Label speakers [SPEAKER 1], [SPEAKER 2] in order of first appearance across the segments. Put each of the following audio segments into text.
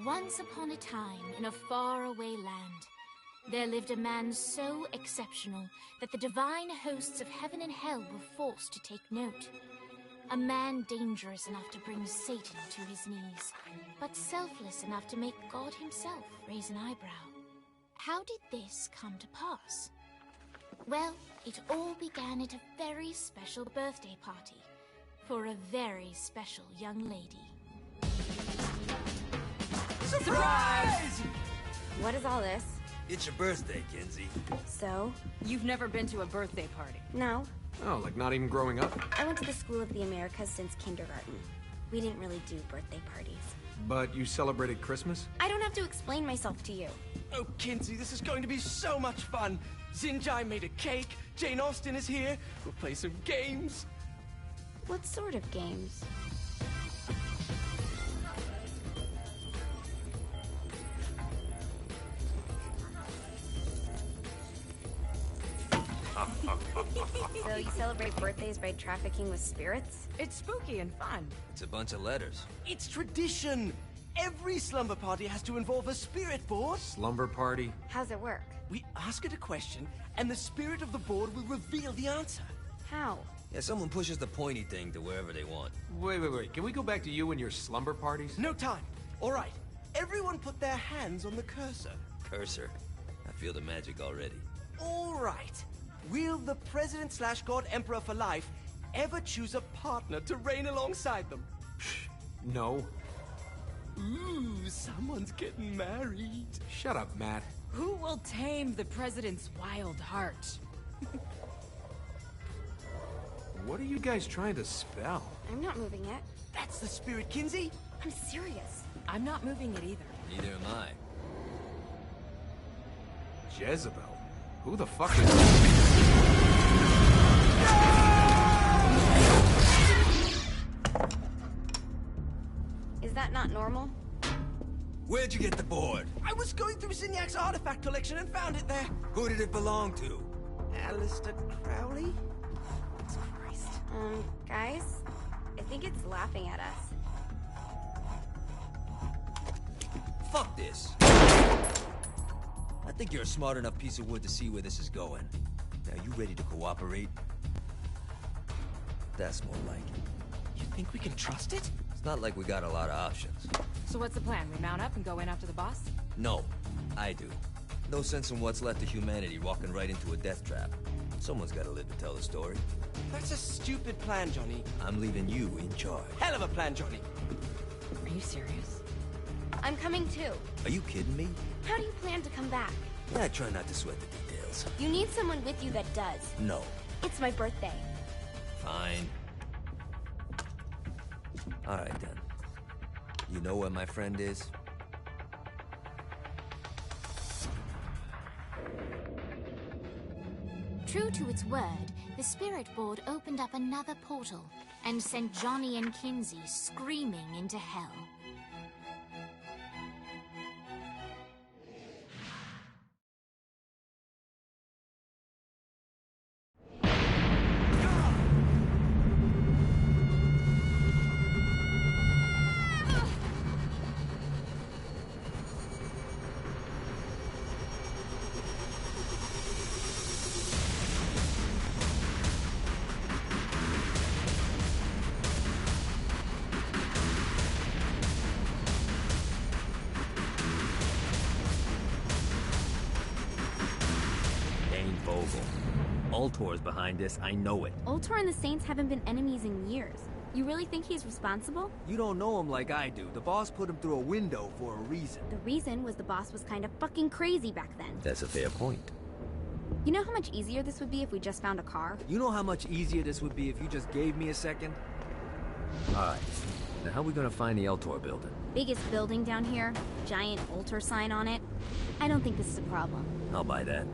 [SPEAKER 1] Once upon a time, in a faraway land, there lived a man so exceptional that the divine hosts of heaven and hell were forced to take note. A man dangerous enough to bring Satan to his knees, but selfless enough to make God himself raise an eyebrow. How did this come to pass? Well, it all began at a very special birthday party for a very special young lady.
[SPEAKER 2] Surprise!
[SPEAKER 3] What is all this?
[SPEAKER 4] It's your birthday, Kinsey.
[SPEAKER 3] So?
[SPEAKER 2] You've never been to a birthday party?
[SPEAKER 3] No.
[SPEAKER 5] Oh, like not even growing up?
[SPEAKER 3] I went to the School of the Americas since kindergarten. We didn't really do birthday parties.
[SPEAKER 5] But you celebrated Christmas?
[SPEAKER 3] I don't have to explain myself to you.
[SPEAKER 6] Oh, Kinsey, this is going to be so much fun. Xinjai made a cake, Jane Austen is here, we'll play some games.
[SPEAKER 3] What sort of games? So you celebrate birthdays by trafficking with spirits?
[SPEAKER 2] It's spooky and fun.
[SPEAKER 4] It's a bunch of letters.
[SPEAKER 6] It's tradition. Every slumber party has to involve a spirit board.
[SPEAKER 5] Slumber party?
[SPEAKER 3] How's it work?
[SPEAKER 6] We ask it a question, and the spirit of the board will reveal the answer.
[SPEAKER 3] How?
[SPEAKER 4] Yeah, someone pushes the pointy thing to wherever they want.
[SPEAKER 5] Wait. Can we go back to you and your slumber parties?
[SPEAKER 6] No time. All right. Everyone put their hands on the cursor.
[SPEAKER 4] Cursor. I feel the magic already.
[SPEAKER 6] All right. Will the President/God Emperor for life ever choose a partner to reign alongside them?
[SPEAKER 5] No.
[SPEAKER 6] Ooh, someone's getting married.
[SPEAKER 5] Shut up, Matt.
[SPEAKER 2] Who will tame the president's wild heart?
[SPEAKER 5] What are you guys trying to spell?
[SPEAKER 3] I'm not moving it.
[SPEAKER 6] That's the spirit, Kinsey.
[SPEAKER 3] I'm serious.
[SPEAKER 2] I'm not moving it either.
[SPEAKER 4] Neither am I.
[SPEAKER 5] Jezebel? Who the fuck is...
[SPEAKER 3] Is that not normal?
[SPEAKER 4] Where'd you get the board?
[SPEAKER 6] I was going through Zinyak artifact collection and found it there.
[SPEAKER 4] Who did it belong to?
[SPEAKER 6] Aleister Crowley? Christ.
[SPEAKER 3] Guys? I think it's laughing at us.
[SPEAKER 4] Fuck this. I think you're a smart enough piece of wood to see where this is going. Now, you ready to cooperate? That's more like it.
[SPEAKER 6] You think we can trust it?
[SPEAKER 4] It's not like we got a lot of options.
[SPEAKER 2] So what's the plan? We mount up and go in after the boss?
[SPEAKER 4] No, I do. No sense in what's left of humanity walking right into a death trap. Someone's gotta live to tell the story.
[SPEAKER 6] That's a stupid plan, Johnny.
[SPEAKER 4] I'm leaving you in charge.
[SPEAKER 6] Hell of a plan, Johnny.
[SPEAKER 2] Are you serious?
[SPEAKER 3] I'm coming too.
[SPEAKER 4] Are you kidding me?
[SPEAKER 3] How do you plan to come back?
[SPEAKER 4] I try not to sweat the details.
[SPEAKER 3] You need someone with you that does.
[SPEAKER 4] No.
[SPEAKER 3] It's my birthday.
[SPEAKER 4] Fine. Alright then. You know where my friend is?
[SPEAKER 1] True to its word, the spirit board opened up another portal and sent Johnny and Kinsey screaming into hell.
[SPEAKER 4] Ultor's behind this, I know it.
[SPEAKER 3] Ultor and the Saints haven't been enemies in years. You really think he's responsible?
[SPEAKER 4] You don't know him like I do. The boss put him through a window for a reason.
[SPEAKER 3] The reason was the boss was kind of fucking crazy back then.
[SPEAKER 4] That's a fair point.
[SPEAKER 3] You know how much easier this would be if we just found a car?
[SPEAKER 4] You know how much easier this would be if you just gave me a second? Alright. Now how are we gonna find the Ultor building?
[SPEAKER 3] Biggest building down here, giant Ultor sign on it. I don't think this is a problem.
[SPEAKER 4] I'll buy that.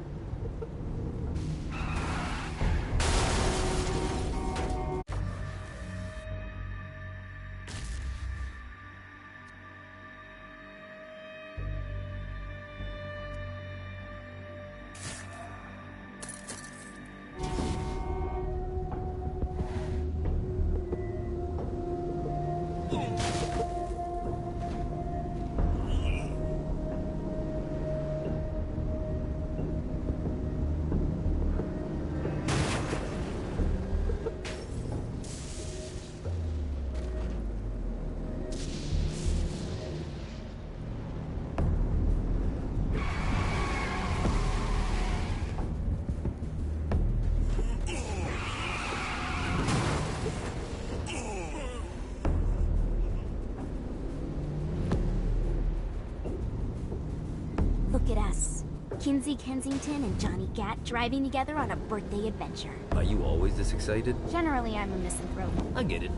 [SPEAKER 3] Look at us. Kinsey Kensington and Johnny Gat driving together on a birthday adventure.
[SPEAKER 4] Are you always this excited?
[SPEAKER 3] Generally, I'm a misanthrope.
[SPEAKER 4] I get it.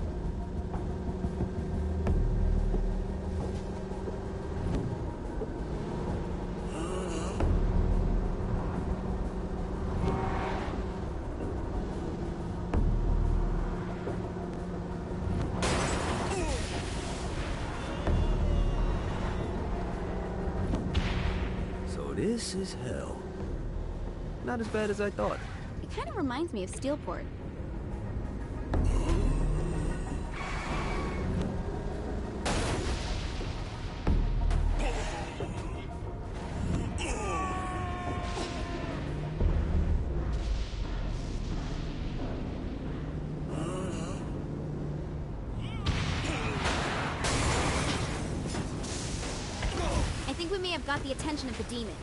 [SPEAKER 4] This is hell. Not as bad as I thought.
[SPEAKER 3] It kind of reminds me of Steelport. I think we may have got the attention of the demons.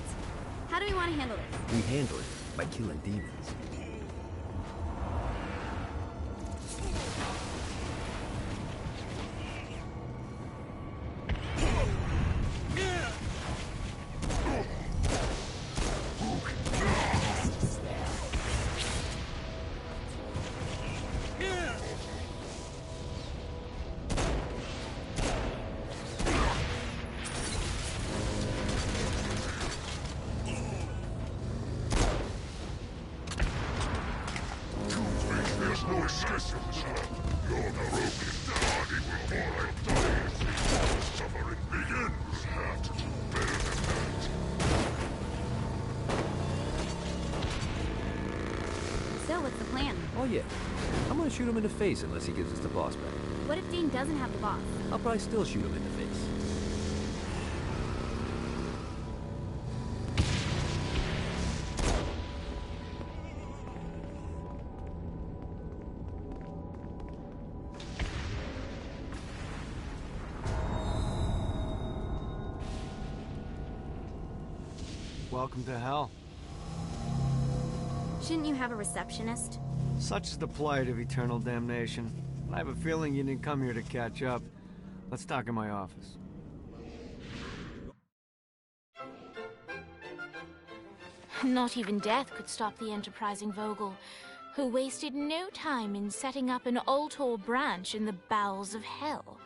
[SPEAKER 3] How do we want to handle this?
[SPEAKER 4] We handle it by killing demons.
[SPEAKER 3] So, what's the plan?
[SPEAKER 4] Oh yeah. I'm gonna shoot him in the face unless he gives us the boss back.
[SPEAKER 3] What if Dane doesn't have the boss?
[SPEAKER 4] I'll probably still shoot him in the face.
[SPEAKER 7] Welcome to hell.
[SPEAKER 3] Shouldn't you have a receptionist?
[SPEAKER 7] Such is the plight of eternal damnation. I have a feeling you didn't come here to catch up. Let's talk in my office.
[SPEAKER 1] Not even death could stop the enterprising Vogel, who wasted no time in setting up an Ultor branch in the bowels of hell.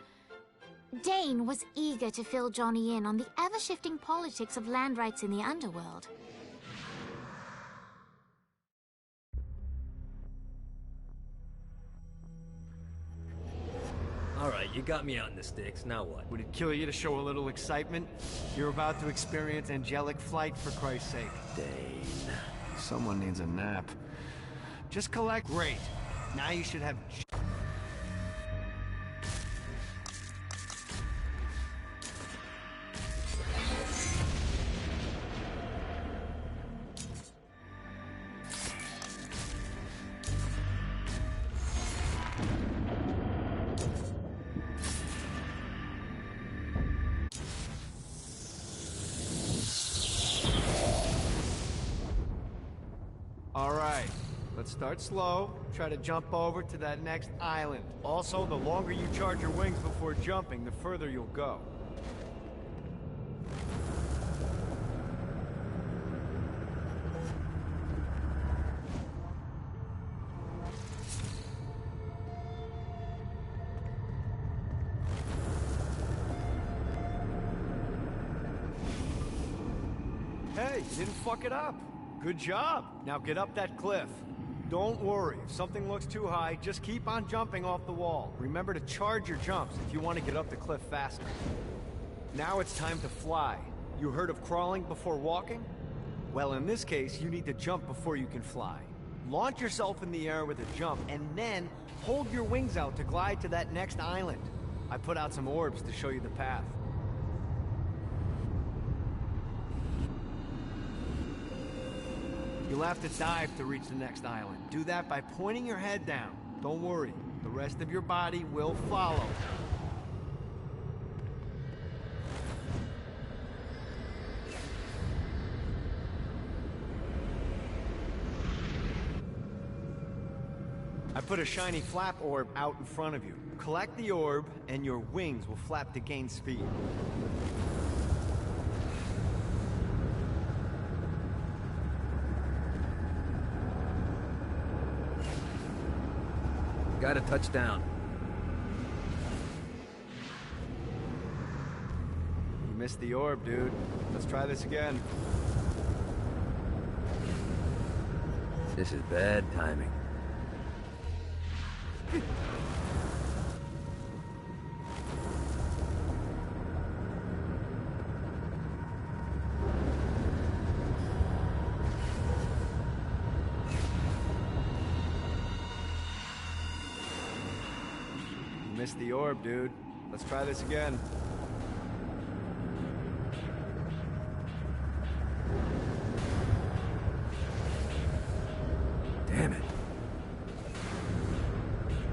[SPEAKER 1] Dane was eager to fill Johnny in on the ever-shifting politics of land rights in the underworld.
[SPEAKER 4] Alright, you got me out in the sticks, now what?
[SPEAKER 7] Would it kill you to show a little excitement? You're about to experience angelic flight, for Christ's sake.
[SPEAKER 4] Dane.
[SPEAKER 7] Someone needs a nap. Just collect. Great. Now you should have... Alright, let's start slow. Try to jump over to that next island. Also, the longer you charge your wings before jumping, the further you'll go. Hey, you didn't fuck it up. Good job. Now get up that cliff. Don't worry, if something looks too high, just keep on jumping off the wall. Remember to charge your jumps if you want to get up the cliff faster. Now it's time to fly. You heard of crawling before walking? Well, in this case, you need to jump before you can fly. Launch yourself in the air with a jump, and then hold your wings out to glide to that next island. I put out some orbs to show you the path. You'll have to dive to reach the next island. Do that by pointing your head down. Don't worry, the rest of your body will follow. I put a shiny flap orb out in front of you. Collect the orb, and your wings will flap to gain speed.
[SPEAKER 8] Gotta touch down.
[SPEAKER 7] You missed the orb, dude. Let's try this again.
[SPEAKER 8] This is bad timing.
[SPEAKER 7] You missed the orb, dude. Let's try this again.
[SPEAKER 8] Damn it.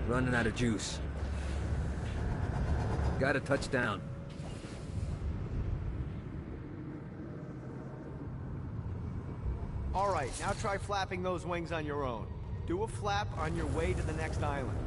[SPEAKER 8] Running out of juice. Gotta touch down.
[SPEAKER 7] All right, now try flapping those wings on your own. Do a flap on your way to the next island.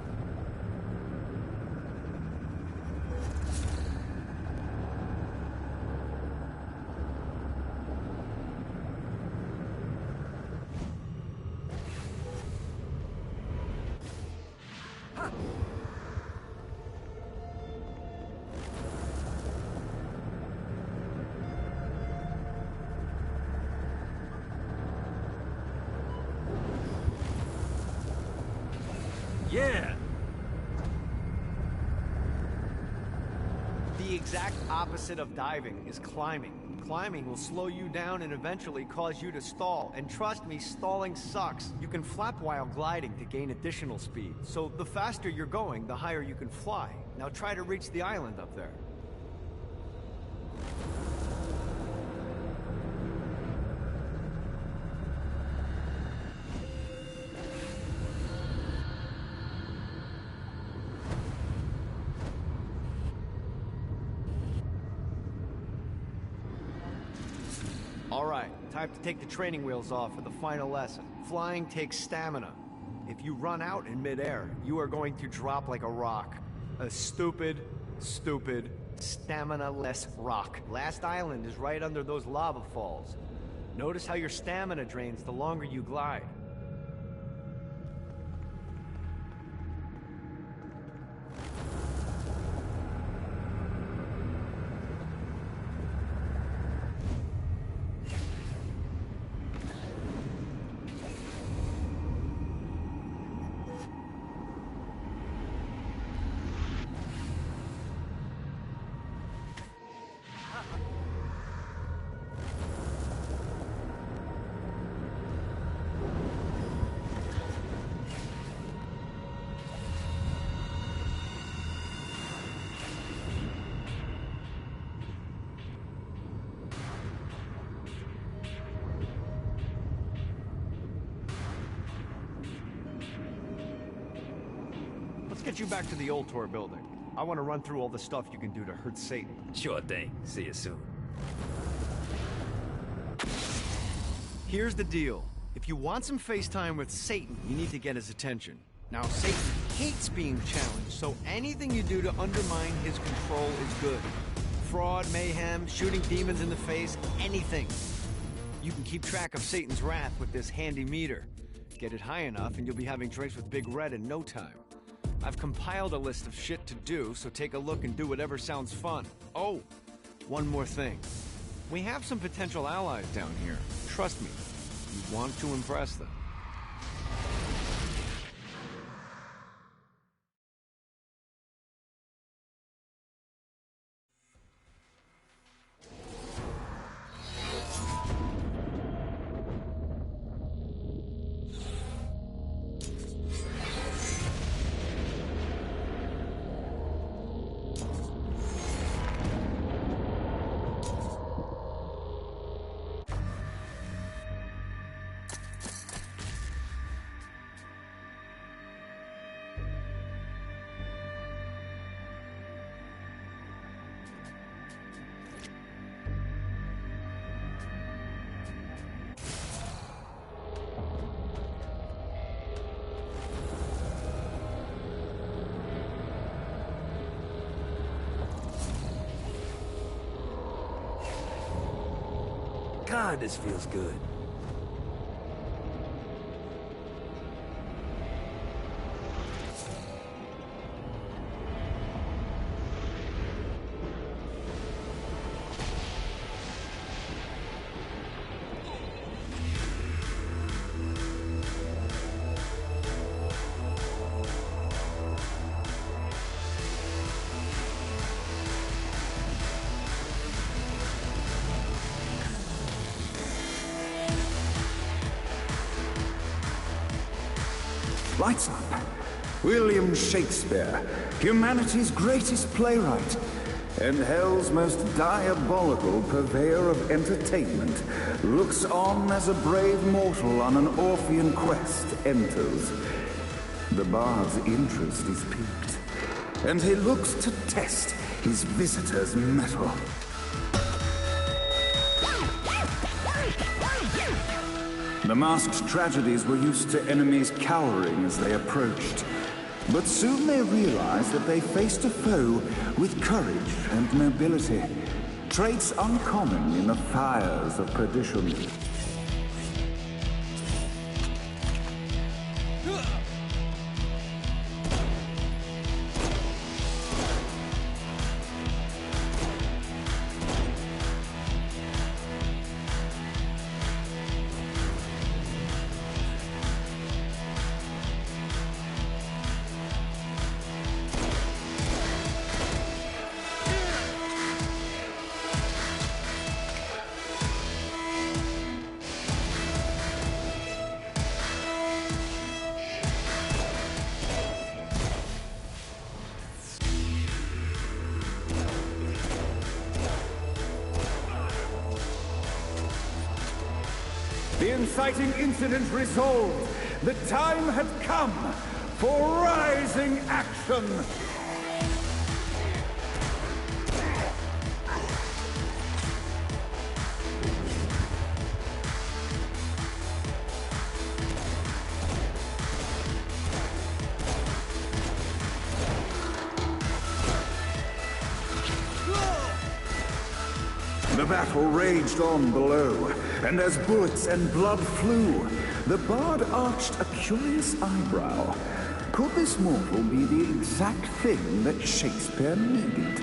[SPEAKER 8] Yeah!
[SPEAKER 7] The exact opposite of diving is climbing. Climbing will slow you down and eventually cause you to stall. And trust me, stalling sucks. You can flap while gliding to gain additional speed. So the faster you're going, the higher you can fly. Now try to reach the island up there. Alright, time to take the training wheels off for the final lesson. Flying takes stamina. If you run out in midair, you are going to drop like a rock. A stupid, stamina-less rock. Last island is right under those lava falls. Notice how your stamina drains the longer you glide. Let's get you back to the Ultor building. I want to run through all the stuff you can do to hurt Satan.
[SPEAKER 8] Sure thing. See you soon.
[SPEAKER 7] Here's the deal. If you want some FaceTime with Satan, you need to get his attention. Now, Satan hates being challenged, so anything you do to undermine his control is good. Fraud, mayhem, shooting demons in the face, anything. You can keep track of Satan's wrath with this handy meter. Get it high enough and you'll be having drinks with Big Red in no time. I've compiled a list of shit to do, so take a look and do whatever sounds fun. Oh, one more thing. We have some potential allies down here. Trust me, you want to impress them.
[SPEAKER 8] God, this feels good.
[SPEAKER 9] Lights up. William Shakespeare, humanity's greatest playwright, and hell's most diabolical purveyor of entertainment, looks on as a brave mortal on an Orphean quest enters. The bard's interest is piqued, and he looks to test his visitor's mettle. The masked tragedies were used to enemies cowering as they approached. But soon they realized that they faced a foe with courage and nobility, traits uncommon in the fires of perdition. The inciting incident resolved. The time had come for rising action. The battle raged on below, and as bullets and blood flew, the bard arched a curious eyebrow. Could this mortal be the exact thing that Shakespeare needed?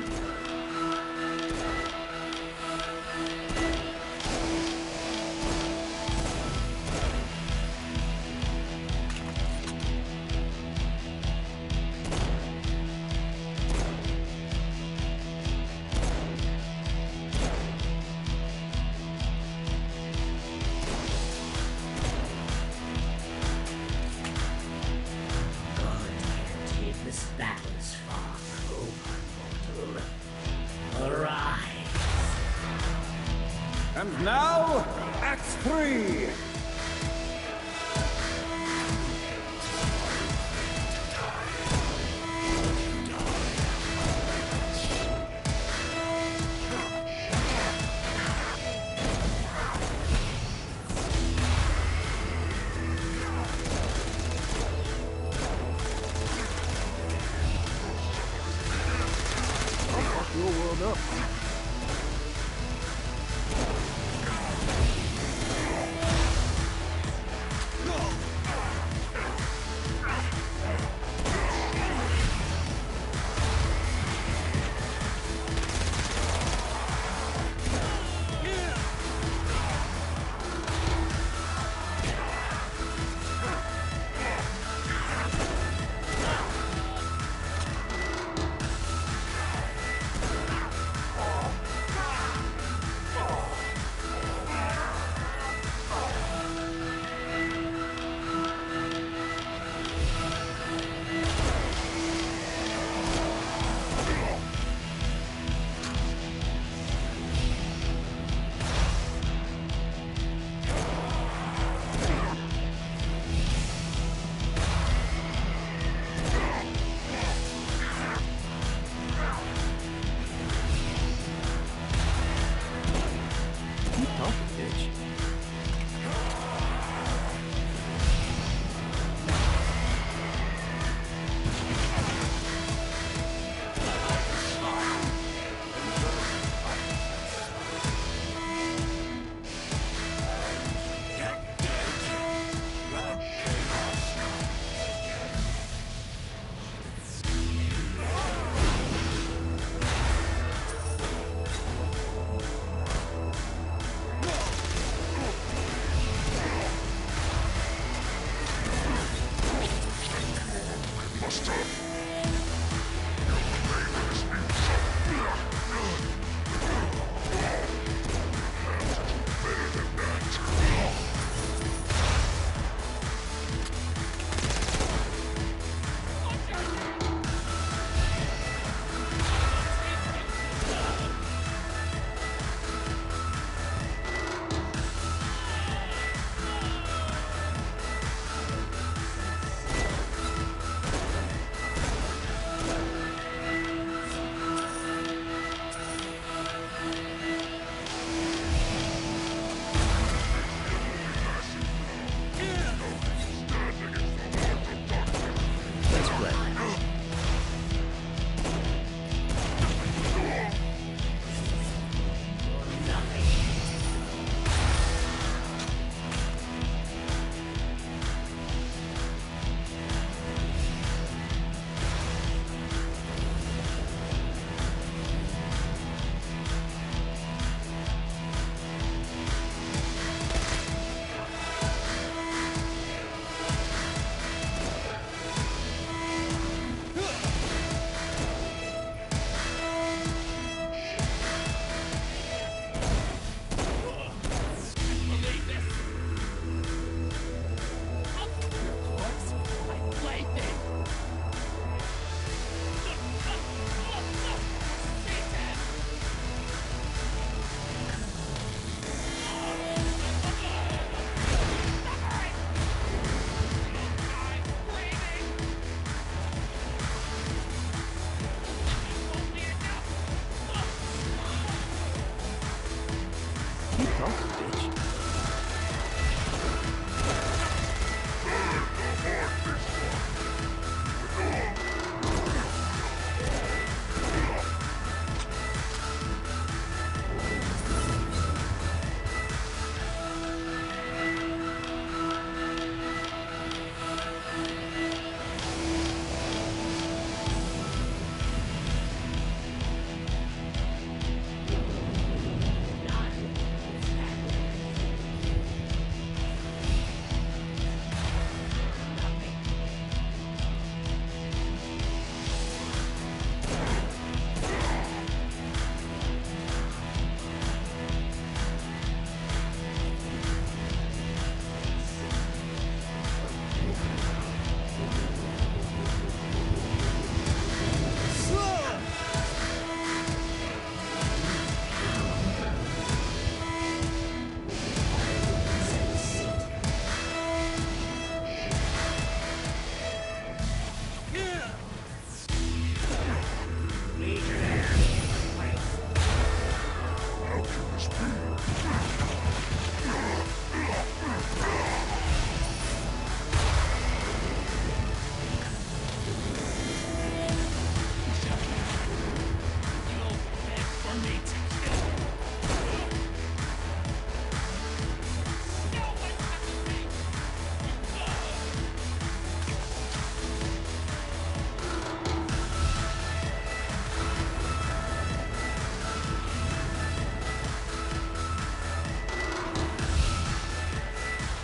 [SPEAKER 10] This battle is far from over, mortal. Arise!
[SPEAKER 9] And now, Act 3!
[SPEAKER 7] Your world up.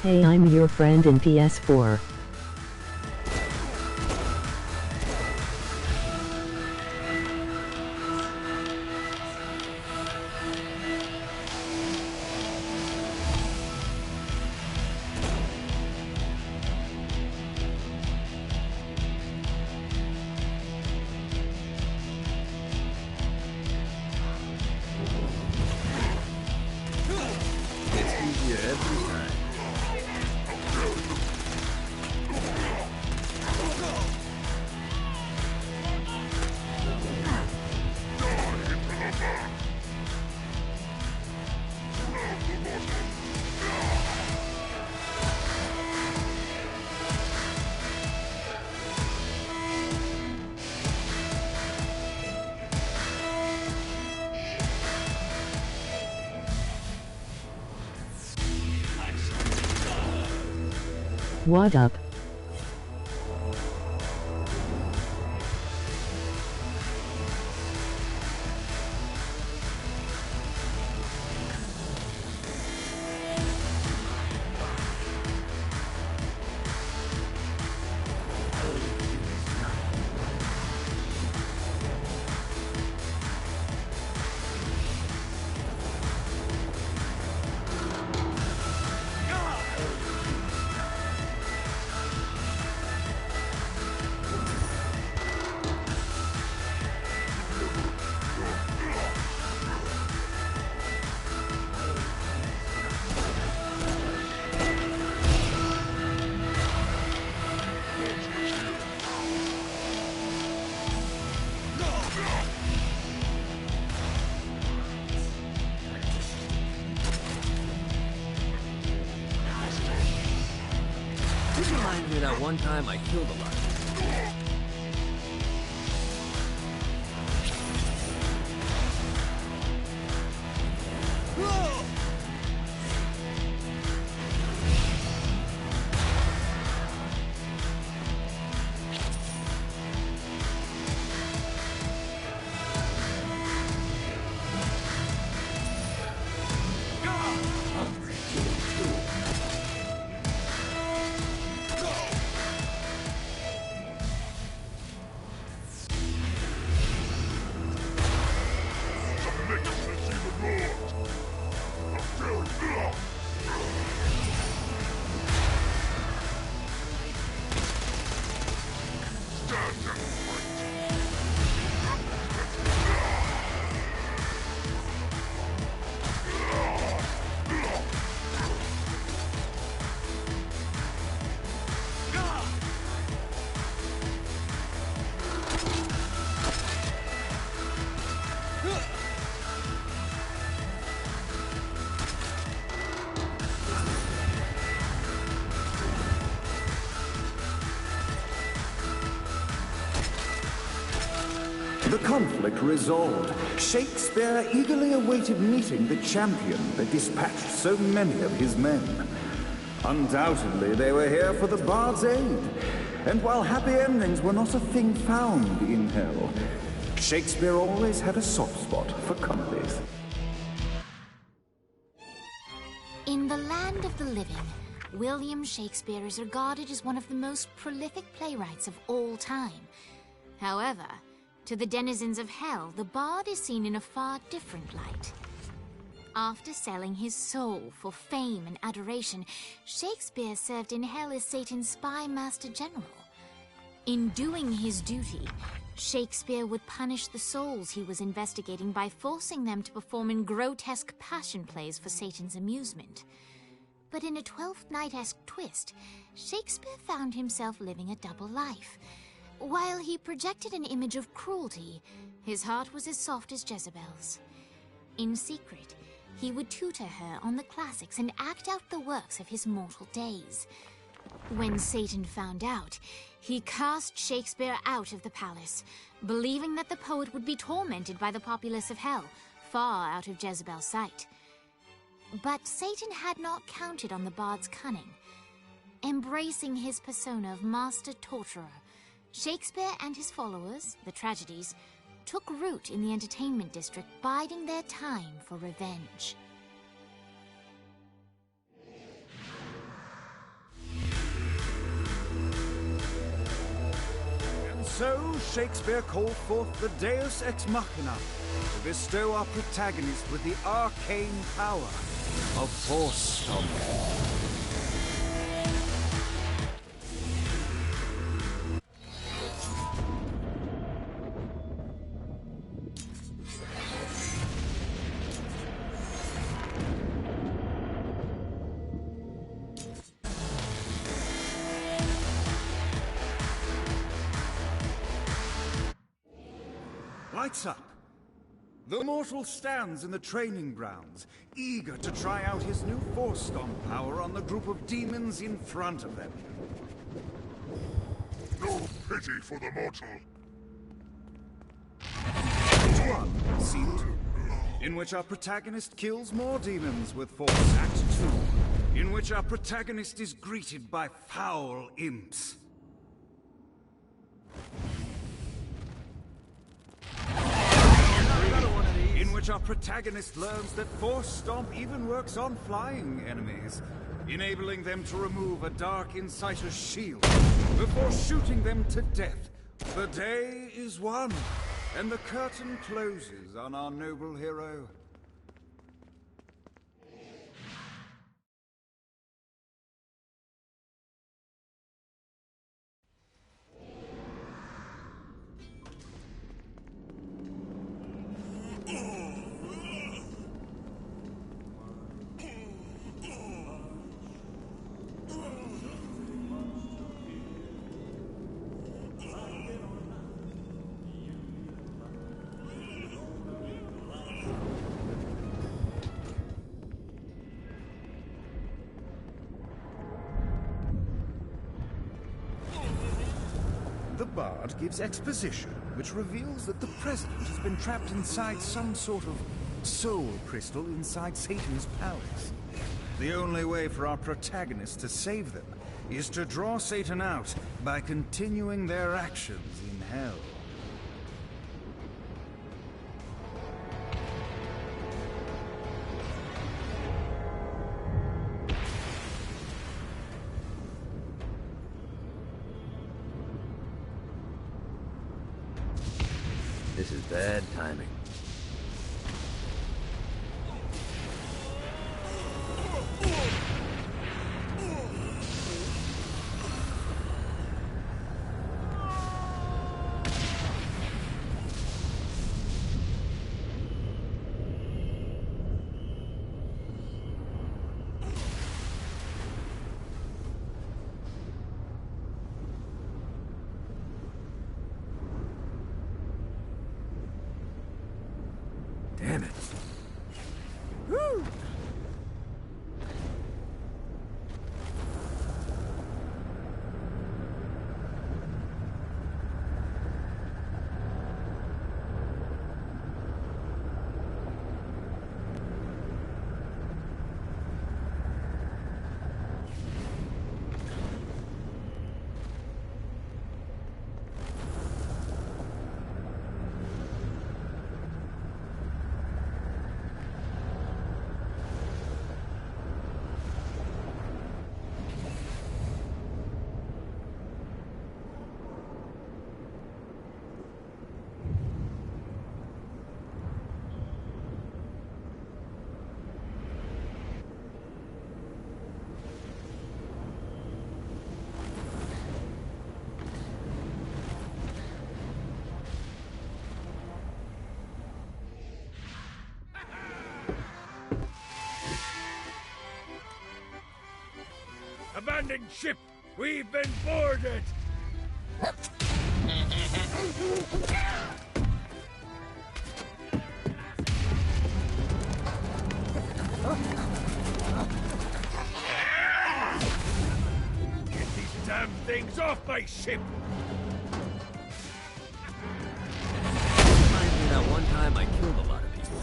[SPEAKER 11] Hey, I'm your friend in PS4.
[SPEAKER 8] It's easier every time.
[SPEAKER 11] What up?
[SPEAKER 4] This reminds me of that one time I killed a lot.
[SPEAKER 9] The conflict resolved, Shakespeare eagerly awaited meeting the champion that dispatched so many of his men. Undoubtedly, they were here for the Bard's aid. And while happy endings were not a thing found in Hell, Shakespeare always had a soft spot for comedies.
[SPEAKER 1] In the land of the living, William Shakespeare is regarded as one of the most prolific playwrights of all time. However, to the denizens of Hell, the Bard is seen in a far different light. After selling his soul for fame and adoration, Shakespeare served in Hell as Satan's spy master general. In doing his duty, Shakespeare would punish the souls he was investigating by forcing them to perform in grotesque passion plays for Satan's amusement. But in a Twelfth Night-esque twist, Shakespeare found himself living a double life. While he projected an image of cruelty, his heart was as soft as Jezebel's. In secret, he would tutor her on the classics and act out the works of his mortal days. When Satan found out, he cast Shakespeare out of the palace, believing that the poet would be tormented by the populace of Hell, far out of Jezebel's sight. But Satan had not counted on the Bard's cunning. Embracing his persona of master torturer, Shakespeare and his followers, the Tragedies, took root in the entertainment district, biding their time for revenge.
[SPEAKER 9] So, Shakespeare called forth the Deus Ex Machina to bestow our protagonist with the arcane power of Force Stomp. Lights up. The mortal stands in the training grounds, eager to try out his new Force Stomp power on the group of demons in front of them.
[SPEAKER 12] No pity for the mortal.
[SPEAKER 9] Act 1, Scene 2, in which our protagonist kills more demons with Force. Act 2, in which our protagonist is greeted by foul imps. In which our protagonist learns that Force Stomp even works on flying enemies, enabling them to remove a Dark Inciter's shield before shooting them to death. The day is won, and the curtain closes on our noble hero. The Bard gives exposition, which reveals that the President has been trapped inside some sort of soul crystal inside Satan's palace. The only way for our protagonist to save them is to draw Satan out by continuing their actions in hell.
[SPEAKER 8] This is bad timing. Damn it. Woo!
[SPEAKER 12] Abandoned ship! We've been boarded! Get these damn things off my ship!
[SPEAKER 8] Reminds me of that one time I killed a lot of people.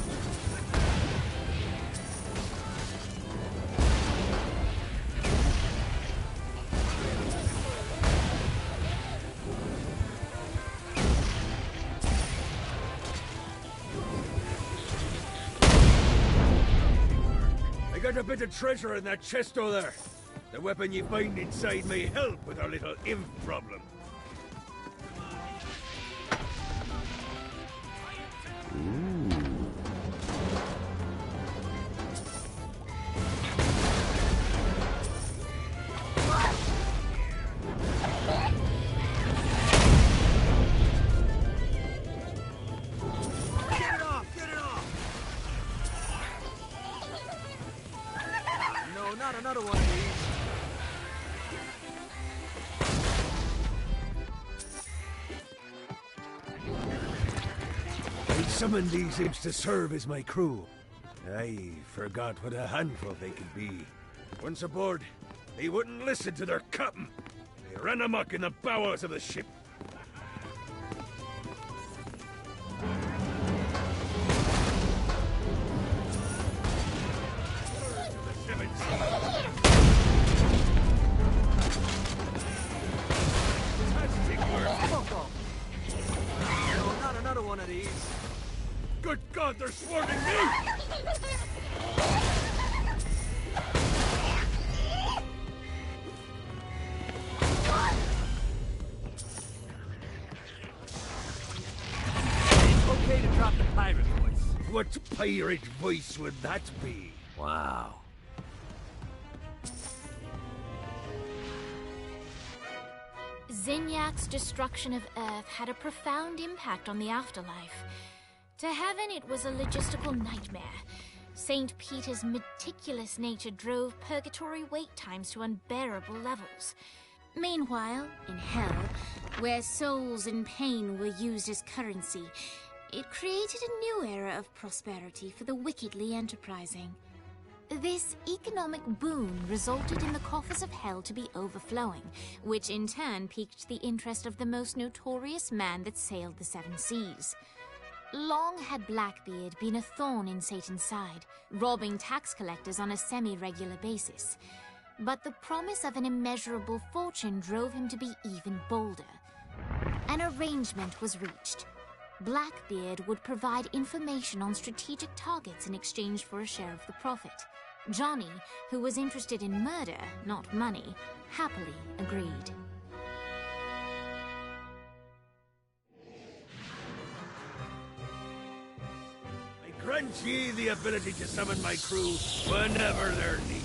[SPEAKER 12] I got a bit of treasure in that chest over there. The weapon you find inside may help with our little imp problem.
[SPEAKER 6] another one of these.
[SPEAKER 12] I summoned these imps to serve as my crew. I forgot what a handful they could be. Once aboard, they wouldn't listen to their captain. They ran amok in the bowels of the ship. Fantastic work!
[SPEAKER 6] Fuck off. No, not another one of these.
[SPEAKER 12] Good God, they're swarming me!
[SPEAKER 6] Okay to drop the pirate voice.
[SPEAKER 12] What pirate voice would that be?
[SPEAKER 8] Wow.
[SPEAKER 1] Zinyak's destruction of Earth had a profound impact on the afterlife. To heaven, it was a logistical nightmare. St. Peter's meticulous nature drove purgatory wait times to unbearable levels. Meanwhile, in hell, where souls in pain were used as currency, it created a new era of prosperity for the wickedly enterprising. This economic boon resulted in the coffers of hell to be overflowing, which in turn piqued the interest of the most notorious man that sailed the seven seas. Long had Blackbeard been a thorn in Satan's side, robbing tax collectors on a semi-regular basis. But the promise of an immeasurable fortune drove him to be even bolder. An arrangement was reached. Blackbeard would provide information on strategic targets in exchange for a share of the profit. Johnny, who was interested in murder, not money, happily agreed.
[SPEAKER 12] I grant ye the ability to summon my crew whenever they're needed.